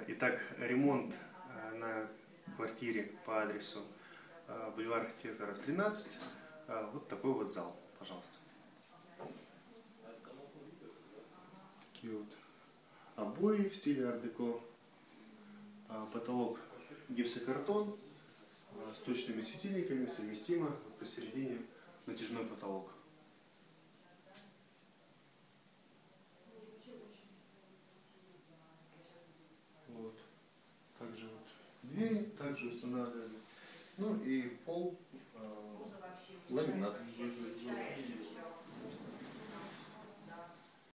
Итак, ремонт на квартире по адресу бульвар Архитекторов, 13. Вот такой вот зал, пожалуйста. Такие вот обои в стиле ар-деко. Потолок гипсокартон с точными светильниками, совместимо. Посередине натяжной потолок. Вот. Также вот двери также устанавливали. Ну и пол ламинат.